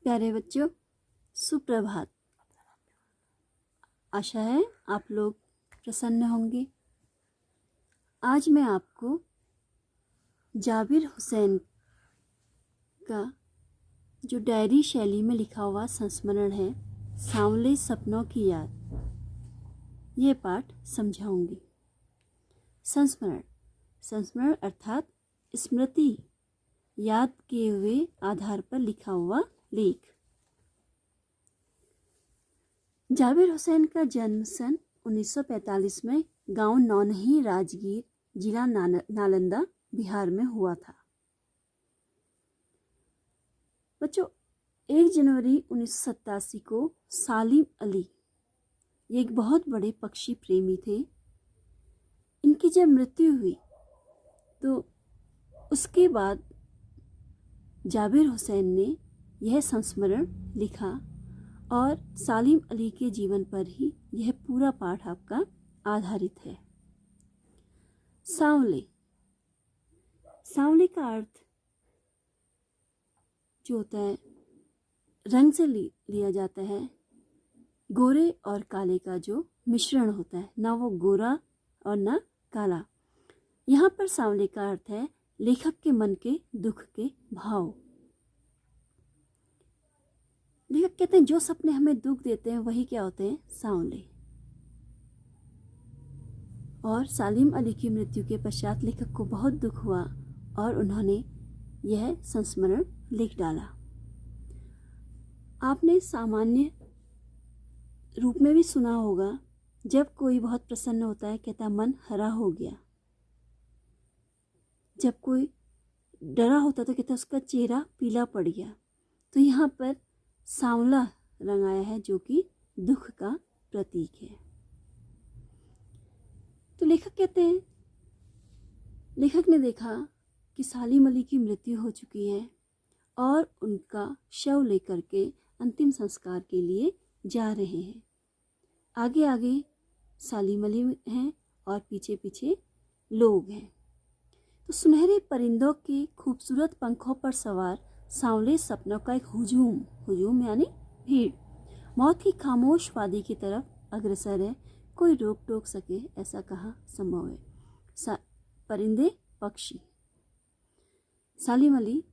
प्यारे बच्चों, सुप्रभात। आशा है आप लोग प्रसन्न होंगे। आज मैं आपको जाबिर हुसैन का जो डायरी शैली में लिखा हुआ संस्मरण है, सांवले सपनों की याद, ये पाठ समझाऊंगी। संस्मरण संस्मरण अर्थात स्मृति, याद किए हुए आधार पर लिखा हुआ लेख। जाबिर हुसैन का जन्म सन 1945 में गांव नौनही राजगीर, जिला नालंदा, बिहार में हुआ था। बच्चों, 1 जनवरी 1987 को सालिम अली, ये एक बहुत बड़े पक्षी प्रेमी थे, इनकी जब मृत्यु हुई तो उसके बाद जाबिर हुसैन ने यह संस्मरण लिखा और सालिम अली के जीवन पर ही यह पूरा पाठ आपका आधारित है। सांवले, सांवले का अर्थ जो होता है रंग से लिया जाता है। गोरे और काले का जो मिश्रण होता है, ना वो गोरा और ना काला। यहाँ पर सांवले का अर्थ है लेखक के मन के दुख के भाव। लेखक कहते हैं जो सपने हमें दुख देते हैं वही क्या होते हैं, सांवले। और सालिम अली की मृत्यु के पश्चात लेखक को बहुत दुख हुआ और उन्होंने यह संस्मरण लिख डाला। आपने सामान्य रूप में भी सुना होगा, जब कोई बहुत प्रसन्न होता है कहता मन हरा हो गया। जब कोई डरा होता तो कहता उसका चेहरा पीला पड़ गया। तो यहाँ पर सांवला रंग आया है जो कि दुख का प्रतीक है। तो लेखक कहते हैं, लेखक ने देखा कि सालिम अली की मृत्यु हो चुकी है और उनका शव लेकर के अंतिम संस्कार के लिए जा रहे हैं। आगे आगे सालिम अली हैं और पीछे पीछे लोग हैं। तो सुनहरे परिंदों के खूबसूरत पंखों पर सवार सांवले सपनों का एक हुजूम यानी भीड़ मौत की खामोश वादी की तरफ अग्रसर है। कोई रोक टोक सके ऐसा कहाँ संभव है। परिंदे, पक्षी। सालिम अली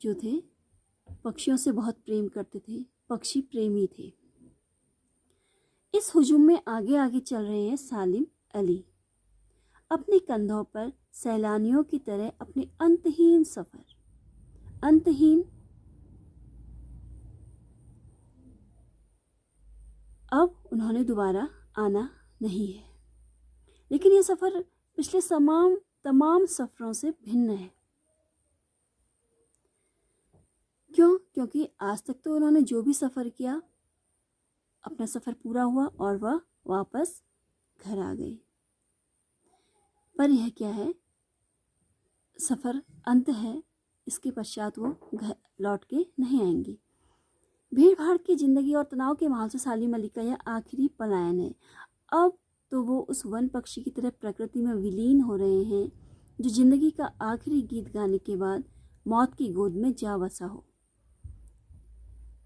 जो थे पक्षियों से बहुत प्रेम करते थे, पक्षी प्रेमी थे। इस हुजूम में आगे आगे चल रहे हैं सालिम अली, अपने कंधों पर सैलानियों की तरह अपने अंतहीन सफर। अंतहीन, अब उन्होंने दोबारा आना नहीं है, लेकिन यह सफर पिछले तमाम सफरों से भिन्न है। क्यों? क्योंकि आज तक तो उन्होंने जो भी सफर किया, अपना सफर पूरा हुआ और वह वापस घर आ गए। पर यह क्या है, सफर अंत है, इसके पश्चात वो घर लौट के नहीं आएंगी। भीड़ भाड़ की जिंदगी और तनाव के माहौल से सालिम अली का यह आखिरी पलायन है। अब तो वो उस वन पक्षी की तरह प्रकृति में विलीन हो रहे हैं जो जिंदगी का आखिरी गीत गाने के बाद मौत की गोद में जा बसा हो।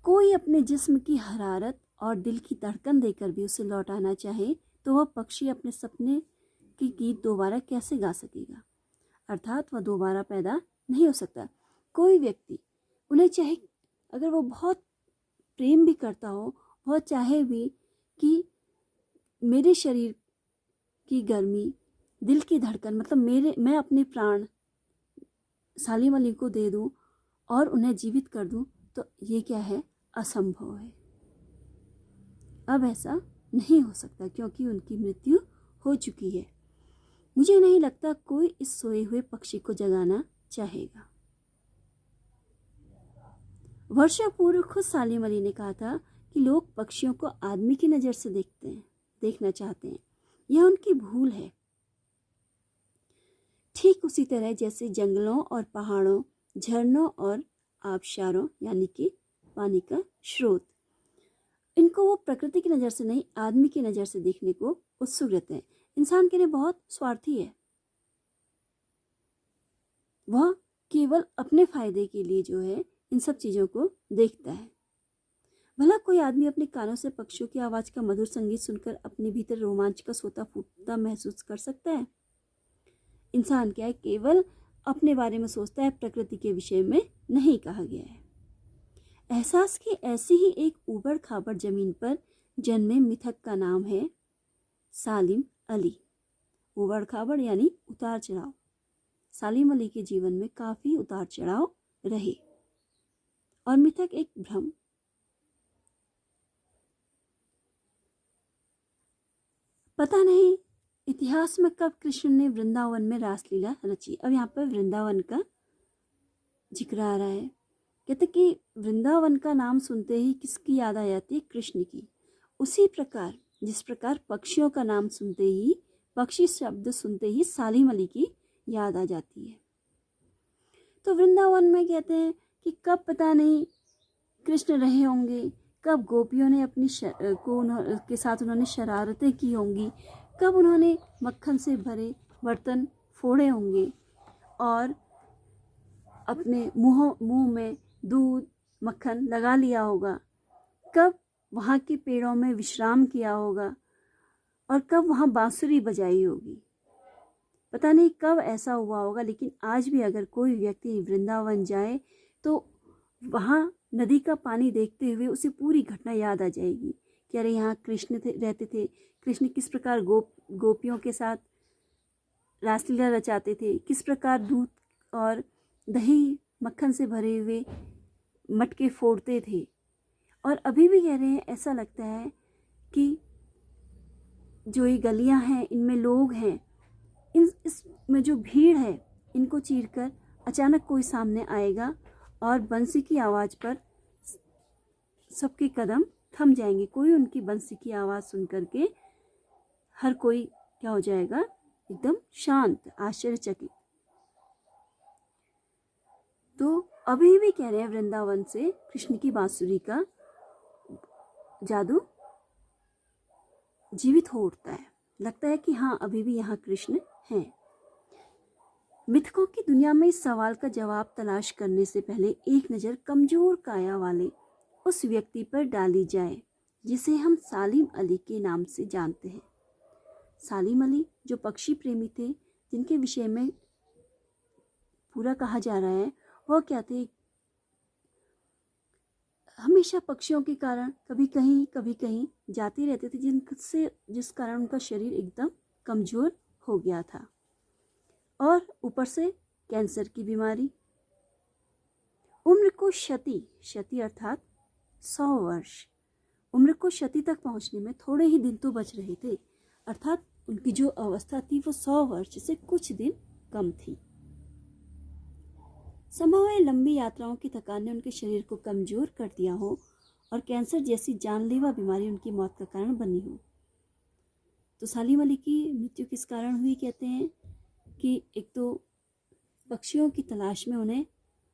कोई अपने जिस्म की हरारत और दिल की धड़कन देकर भी उसे लौटाना चाहे तो वह पक्षी अपने सपने के गीत दोबारा कैसे गा सकेगा, अर्थात वह दोबारा पैदा नहीं हो सकता। कोई व्यक्ति उन्हें चाहे, अगर वो बहुत प्रेम भी करता हो, बहुत चाहे भी कि मेरे शरीर की गर्मी, दिल की धड़कन, मतलब मैं अपने प्राण सालिम अली को दे दूं और उन्हें जीवित कर दूं, तो ये क्या है, असंभव है। अब ऐसा नहीं हो सकता क्योंकि उनकी मृत्यु हो चुकी है। मुझे नहीं लगता कोई इस सोए हुए पक्षी को जगाना चाहेगा। वर्षों पूर्व खुद सालिम अली ने कहा था कि लोग पक्षियों को आदमी की नज़र से देखना चाहते हैं। यह उनकी भूल है। ठीक उसी तरह जैसे जंगलों और पहाड़ों, झरनों और आबशारों यानी कि पानी का स्रोत, इनको वो प्रकृति की नज़र से नहीं, आदमी की नज़र से देखने को उत्सुक रहते हैं। इंसान के लिए बहुत स्वार्थी है। वह केवल अपने फायदे के लिए जो है इन सब चीज़ों को देखता है। भला कोई आदमी अपने कानों से पक्षियों की आवाज़ का मधुर संगीत सुनकर अपने भीतर रोमांच का सोता फूटता महसूस कर सकता है? इंसान क्या है, केवल अपने बारे में सोचता है, प्रकृति के विषय में नहीं कहा गया है। एहसास की ऐसी ही एक ऊबड़ खाबड़ जमीन पर जन्मे मिथक का नाम है सालिम अली। ऊबड़ खाबड़ यानी उतार चढ़ाव। सालिम अली के जीवन में काफी उतार चढ़ाव रहे और मिथक एक भ्रम। पता नहीं इतिहास में कब कृष्ण ने वृंदावन में रासलीला रची। अब यहाँ पर वृंदावन का जिक्र आ रहा है। कहते कि वृंदावन का नाम सुनते ही किसकी याद आ जाती है? कृष्ण की। उसी प्रकार जिस प्रकार पक्षियों का नाम सुनते ही, पक्षी शब्द सुनते ही सालिम अली की याद आ जाती है। तो वृंदावन में कहते हैं कि कब पता नहीं कृष्ण रहे होंगे, कब गोपियों ने अपनी के साथ उन्होंने शरारतें की होंगी, कब उन्होंने मक्खन से भरे बर्तन फोड़े होंगे और अपने मुंह में दूध मक्खन लगा लिया होगा, कब वहाँ के पेड़ों में विश्राम किया होगा और कब वहाँ बांसुरी बजाई होगी। पता नहीं कब ऐसा हुआ होगा, लेकिन आज भी अगर कोई व्यक्ति वृंदावन जाए तो वहाँ नदी का पानी देखते हुए उसे पूरी घटना याद आ जाएगी कि अरे यहाँ कृष्ण रहते थे। कृष्ण किस प्रकार गोपियों के साथ रासलीला रचाते थे, किस प्रकार दूध और दही मक्खन से भरे हुए मटके फोड़ते थे। और अभी भी कह रहे हैं, ऐसा लगता है कि जो ये गलियां हैं इनमें लोग हैं, इसमें जो भीड़ है इनको चीरकर अचानक कोई सामने आएगा और बंसी की आवाज़ पर सबके कदम थम जाएंगे। कोई उनकी बंसी की आवाज़ सुन करके हर कोई क्या हो जाएगा? एकदम शांत, आश्चर्यचकित। तो अभी भी कह रहे हैं वृंदावन से कृष्ण की बांसुरी का जादू जीवित हो उठता है। लगता है कि हाँ, अभी भी यहाँ कृष्ण हैं। मिथकों की दुनिया में इस सवाल का जवाब तलाश करने से पहले एक नज़र कमजोर काया वाले उस व्यक्ति पर डाली जाए जिसे हम सालिम अली के नाम से जानते हैं। सालिम अली जो पक्षी प्रेमी थे, जिनके विषय में पूरा कहा जा रहा है, वह क्या थे? हमेशा पक्षियों के कारण कभी कहीं जाते रहते थे, जिस कारण उनका शरीर एकदम कमजोर हो गया था और ऊपर से कैंसर की बीमारी। उम्र को क्षति अर्थात 100 वर्ष, उम्र को क्षति तक पहुंचने में थोड़े ही दिन तो बच रहे थे, अर्थात उनकी जो अवस्था थी वो 100 वर्ष से कुछ दिन कम थी। संभव है लंबी यात्राओं की थकान ने उनके शरीर को कमजोर कर दिया हो और कैंसर जैसी जानलेवा बीमारी उनकी मौत का कारण बनी हो। तो सालिम अली की मृत्यु किस कारण हुई? कहते हैं कि एक तो पक्षियों की तलाश में उन्हें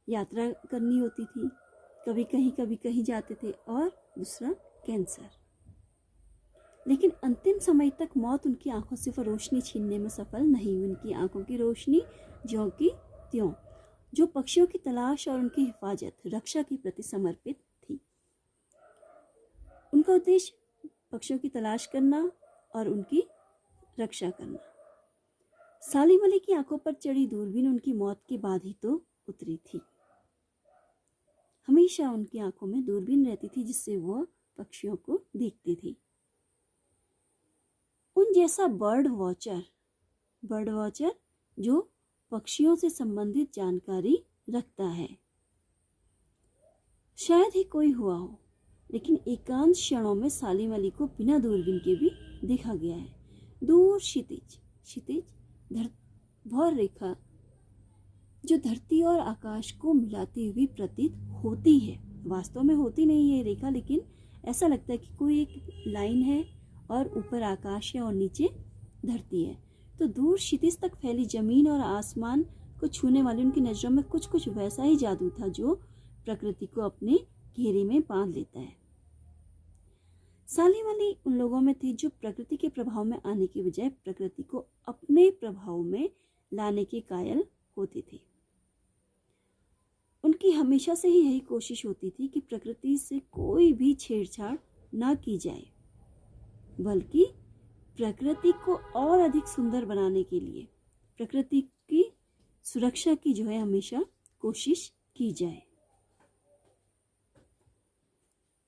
यात्रा करनी होती थी, कभी कहीं जाते थे, और दूसरा कैंसर। लेकिन अंतिम समय तक मौत उनकी आंखों से रोशनी छीनने में सफल नहीं हुई। उनकी आंखों की रोशनी ज्यों की त्यों, जो पक्षियों की तलाश और उनकी हिफाजत, रक्षा के प्रति समर्पित थी। उनका उद्देश्य पक्षियों की तलाश करना और उनकी रक्षा करना। सालिम अली की आंखों पर चढ़ी दूरबीन उनकी मौत के बाद ही तो उतरी थी। हमेशा उनकी आंखों में दूरबीन रहती थी जिससे वो पक्षियों को देखते थे। उन जैसा बर्ड वॉचर जो पक्षियों से संबंधित जानकारी रखता है, शायद ही कोई हुआ हो। लेकिन एकांत क्षणों में सालिम अली को बिना दूरबीन के भी देखा गया है। दूर क्षितिज भौर रेखा जो धरती और आकाश को मिलाती हुई प्रतीत होती है, वास्तव में होती नहीं है रेखा, लेकिन ऐसा लगता है कि कोई एक लाइन है और ऊपर आकाश है और नीचे धरती है। तो दूर क्षितिज तक फैली जमीन और आसमान को छूने वाली उनकी नजरों में कुछ वैसा ही जादू था जो प्रकृति को अपने घेरे में बांध लेता है। सालिम अली उन लोगों में थे जो प्रकृति के प्रभाव में आने की बजाय प्रकृति को अपने प्रभाव में लाने के कायल होते थे। उनके उनकी हमेशा से ही यही कोशिश होती थी कि प्रकृति से कोई भी छेड़छाड़ ना की जाए, बल्कि प्रकृति को और अधिक सुंदर बनाने के लिए प्रकृति की सुरक्षा की जो है हमेशा कोशिश की जाए।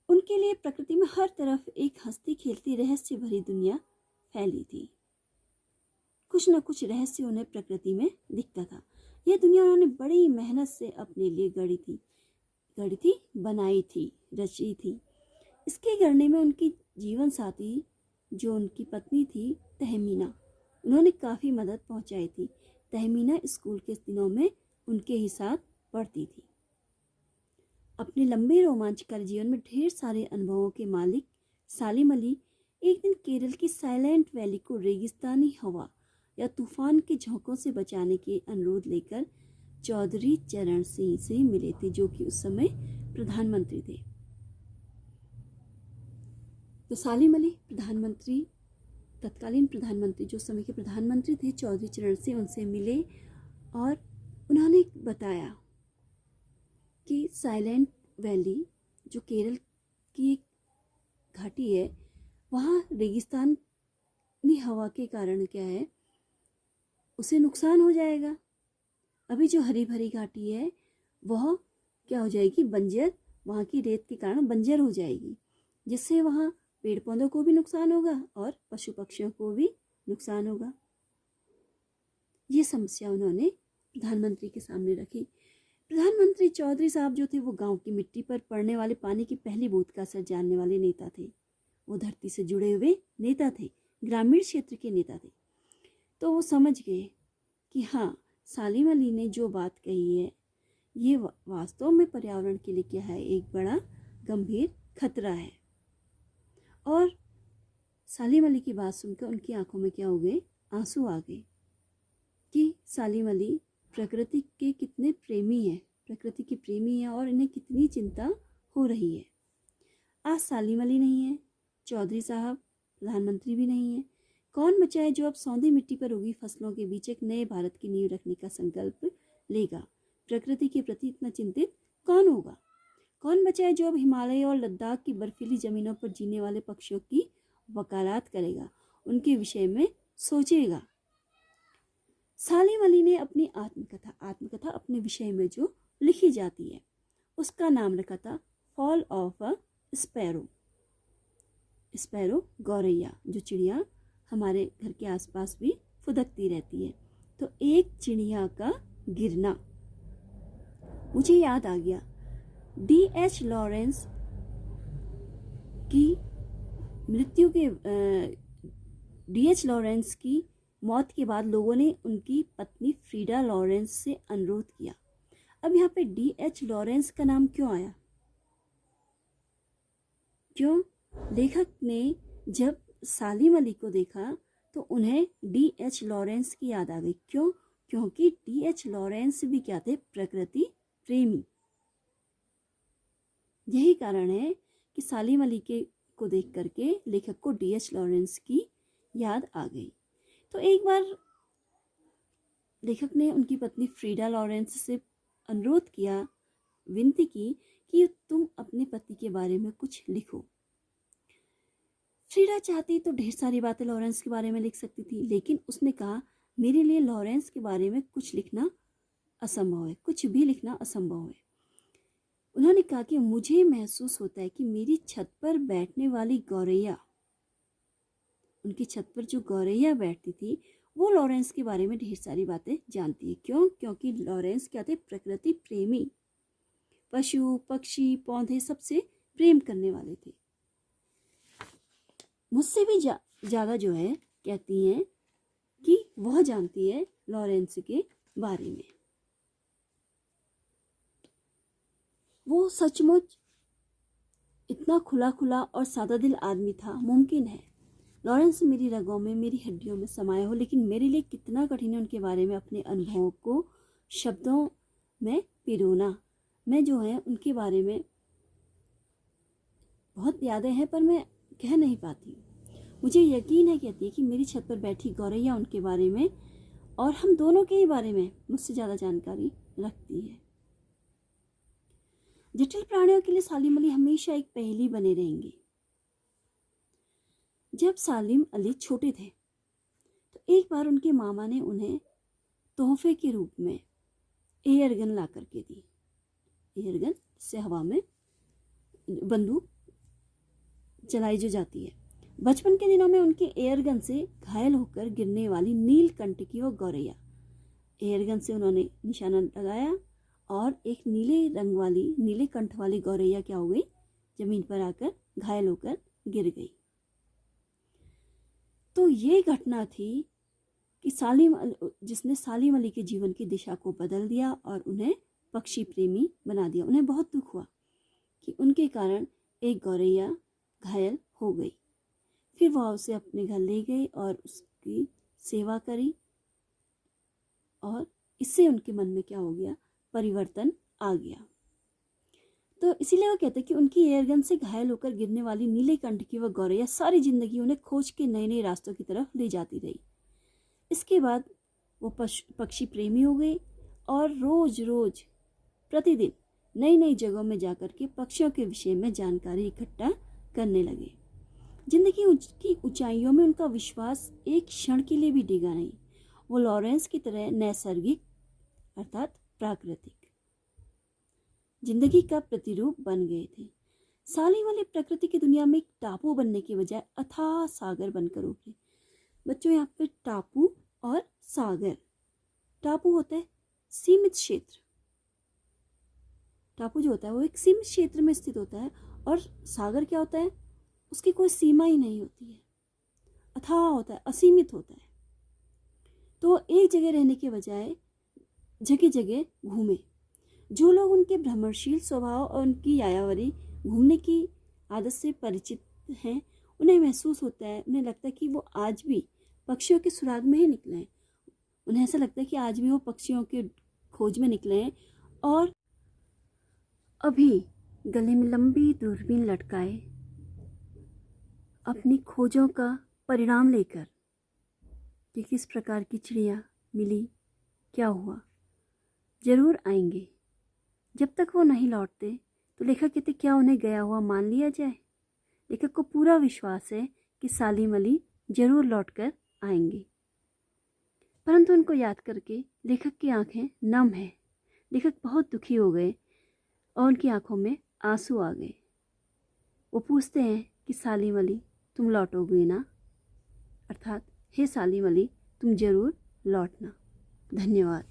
उनके लिए प्रकृति में हर तरफ एक हंसती खेलती रहस्य भरी दुनिया फैली थी। कुछ न कुछ रहस्य उन्हें प्रकृति में दिखता था। यह दुनिया उन्होंने बड़ी मेहनत से अपने लिए गढ़ी थी, बनाई थी, रची थी। इसके गढ़ने में उनकी जीवन साथी जो उनकी पत्नी थी तहमीना, उन्होंने काफ़ी मदद पहुंचाई थी। तहमीना स्कूल के दिनों में उनके ही साथ पढ़ती थी। अपने लंबे रोमांचकर जीवन में ढेर सारे अनुभवों के मालिक सालिम अली एक दिन केरल की साइलेंट वैली को रेगिस्तानी हवा या तूफान के झोंकों से बचाने के अनुरोध लेकर चौधरी चरण सिंह से मिले थे, जो कि उस समय प्रधानमंत्री थे। तो सालिम अली तत्कालीन प्रधानमंत्री जो समय के प्रधानमंत्री थे चौधरी चरण सिंह, उनसे मिले और उन्होंने बताया कि साइलेंट वैली जो केरल की एक घाटी है, वहाँ रेगिस्तानी हवा के कारण क्या है, उसे नुकसान हो जाएगा। अभी जो हरी भरी घाटी है वह क्या हो जाएगी, बंजर, वहाँ की रेत के कारण बंजर हो जाएगी, जिससे वहाँ पेड़ पौधों को भी नुकसान होगा और पशु पक्षियों को भी नुकसान होगा। ये समस्या उन्होंने प्रधानमंत्री के सामने रखी। प्रधानमंत्री चौधरी साहब जो थे वो गांव की मिट्टी पर पड़ने वाले पानी की पहली बूंद का असर जानने वाले नेता थे। वो धरती से जुड़े हुए नेता थे, ग्रामीण क्षेत्र के नेता थे। तो वो समझ गए कि हाँ, सालिम अली ने जो बात कही है ये वास्तव में पर्यावरण के लिए क्या है, एक बड़ा गंभीर खतरा है। और सालिम अली की बात सुनकर उनकी आंखों में क्या हो गए, आंसू आ गए कि सालिम अली प्रकृति के कितने प्रेमी हैं, प्रकृति के प्रेमी हैं और इन्हें कितनी चिंता हो रही है। आज सालिम अली नहीं है, चौधरी साहब प्रधानमंत्री भी नहीं है। कौन बचा है जो अब सौंधी मिट्टी पर उगी फसलों के बीच एक नए भारत की नींव रखने का संकल्प लेगा? प्रकृति के प्रति इतना चिंतित कौन होगा? कौन बचा है जो अब हिमालय और लद्दाख की बर्फीली जमीनों पर जीने वाले पक्षियों की वकालत करेगा, उनके विषय में सोचेगा? सालिम अली ने अपनी आत्मकथा अपने विषय में जो लिखी जाती है उसका नाम रखा था फॉल ऑफ अ स्पैरो, गौरैया, जो चिड़िया हमारे घर के आसपास भी फुदकती रहती है। तो एक चिड़िया का गिरना। मुझे याद आ गया D.H. लॉरेंस की मृत्यु के D.H. लॉरेंस की मौत के बाद लोगों ने उनकी पत्नी फ्रीडा लॉरेंस से अनुरोध किया। अब यहाँ पे D.H. लॉरेंस का नाम क्यों आया? क्यों? लेखक ने जब सालिम अली को देखा तो उन्हें D.H. लॉरेंस की याद आ गई। क्यों? क्योंकि D.H. लॉरेंस भी क्या थे, प्रकृति प्रेमी। यही कारण है कि सालिम अली को देख करके लेखक को D.H. लॉरेंस की याद आ गई। तो एक बार लेखक ने उनकी पत्नी फ्रीडा लॉरेंस से अनुरोध किया, विनती की कि तुम अपने पति के बारे में कुछ लिखो। फ्रीडा चाहती तो ढेर सारी बातें लॉरेंस के बारे में लिख सकती थी, लेकिन उसने कहा मेरे लिए लॉरेंस के बारे में कुछ लिखना असंभव है, कुछ भी लिखना असंभव है। उन्होंने कहा कि मुझे महसूस होता है कि मेरी छत पर बैठने वाली गौरैया, उनकी छत पर जो गौरैया बैठती थी वो लॉरेंस के बारे में ढेर सारी बातें जानती है। क्यों? क्योंकि लॉरेंस क्या थे, प्रकृति प्रेमी, पशु पक्षी पौधे सबसे प्रेम करने वाले थे। मुझसे भी ज़्यादा जो है कहती हैं कि वह जानती है लॉरेंस के बारे में। वो सचमुच इतना खुला और सादा दिल आदमी था। मुमकिन है लॉरेंस मेरी रगों में, मेरी हड्डियों में समाये हो, लेकिन मेरे लिए कितना कठिन है उनके बारे में अपने अनुभवों को शब्दों में पिरोना। मैं जो है उनके बारे में बहुत यादें हैं पर मैं कह नहीं पाती। मुझे यकीन है, कहती है, कि मेरी छत पर बैठी गौरैया उनके बारे में और हम दोनों के ही बारे में मुझसे ज़्यादा जानकारी रखती है। जटिल प्राणियों के लिए सालिम अली हमेशा एक पहेली बने रहेंगे। जब सालिम अली छोटे थे तो एक बार उनके मामा ने उन्हें तोहफे के रूप में एयर गन ला करके दी। एयर गन से हवा में बंदूक चलाई जो जाती है। बचपन के दिनों में उनके एयर गन से घायल होकर गिरने वाली नीलकंठ वो गौरैया, एयर गन से उन्होंने निशाना लगाया और एक नीले कंठ वाली गौरैया क्या हो गई, जमीन पर आकर घायल होकर गिर गई। तो ये घटना थी कि जिसने सालिम अली के जीवन की दिशा को बदल दिया और उन्हें पक्षी प्रेमी बना दिया। उन्हें बहुत दुख हुआ कि उनके कारण एक गौरैया घायल हो गई। फिर वह उसे अपने घर ले गए और उसकी सेवा करी और इससे उनके मन में क्या हो गया, परिवर्तन आ गया। तो इसीलिए वो कहते हैं कि उनकी एयरगन से घायल होकर गिरने वाली नीले कंठ की वह गौरैया सारी जिंदगी उन्हें खोज के नए नए रास्तों की तरफ ले जाती रही। इसके बाद वो पक्षी प्रेमी हो गए और रोज रोज प्रतिदिन नई नई जगहों में जाकर के पक्षियों के विषय में जानकारी इकट्ठा करने लगे। जिंदगी की ऊंचाइयों में उनका विश्वास एक क्षण के लिए भी डिगा नहीं। वो लॉरेंस की तरह नैसर्गिक अर्थात प्राकृतिक जिंदगी का प्रतिरूप बन गए थे। सालिम अली प्रकृति की दुनिया में एक टापू बनने के बजाय अथाह सागर बनकर उभरे। बच्चों, यहाँ पे टापू और सागर, टापू होता है सीमित क्षेत्र, टापू जो होता है वो एक सीमित क्षेत्र में स्थित होता है, और सागर क्या होता है, उसकी कोई सीमा ही नहीं होती है, अथाह होता है, असीमित होता है। तो एक जगह रहने के बजाय जगह जगह घूमे। जो लोग उनके भ्रमणशील स्वभाव और उनकी यायावरी घूमने की आदत से परिचित हैं, उन्हें महसूस होता है, उन्हें लगता है कि वो आज भी पक्षियों के सुराग में ही निकले हैं। उन्हें ऐसा लगता है कि आज भी वो पक्षियों के खोज में निकले हैं और अभी गले में लंबी दूरबीन लटकाए अपनी खोजों का परिणाम लेकर कि किस प्रकार की चिड़िया मिली, क्या हुआ, जरूर आएंगे। जब तक वो नहीं लौटते तो लेखक कहते क्या उन्हें गया हुआ मान लिया जाए। लेखक को पूरा विश्वास है कि सालिम अली जरूर लौटकर आएंगे, परंतु उनको याद करके लेखक की आंखें नम हैं। लेखक बहुत दुखी हो गए और उनकी आंखों में आंसू आ गए। वो पूछते हैं कि सालिम अली तुम लौटोगे ना, अर्थात हे सालिम अली तुम जरूर लौटना। धन्यवाद।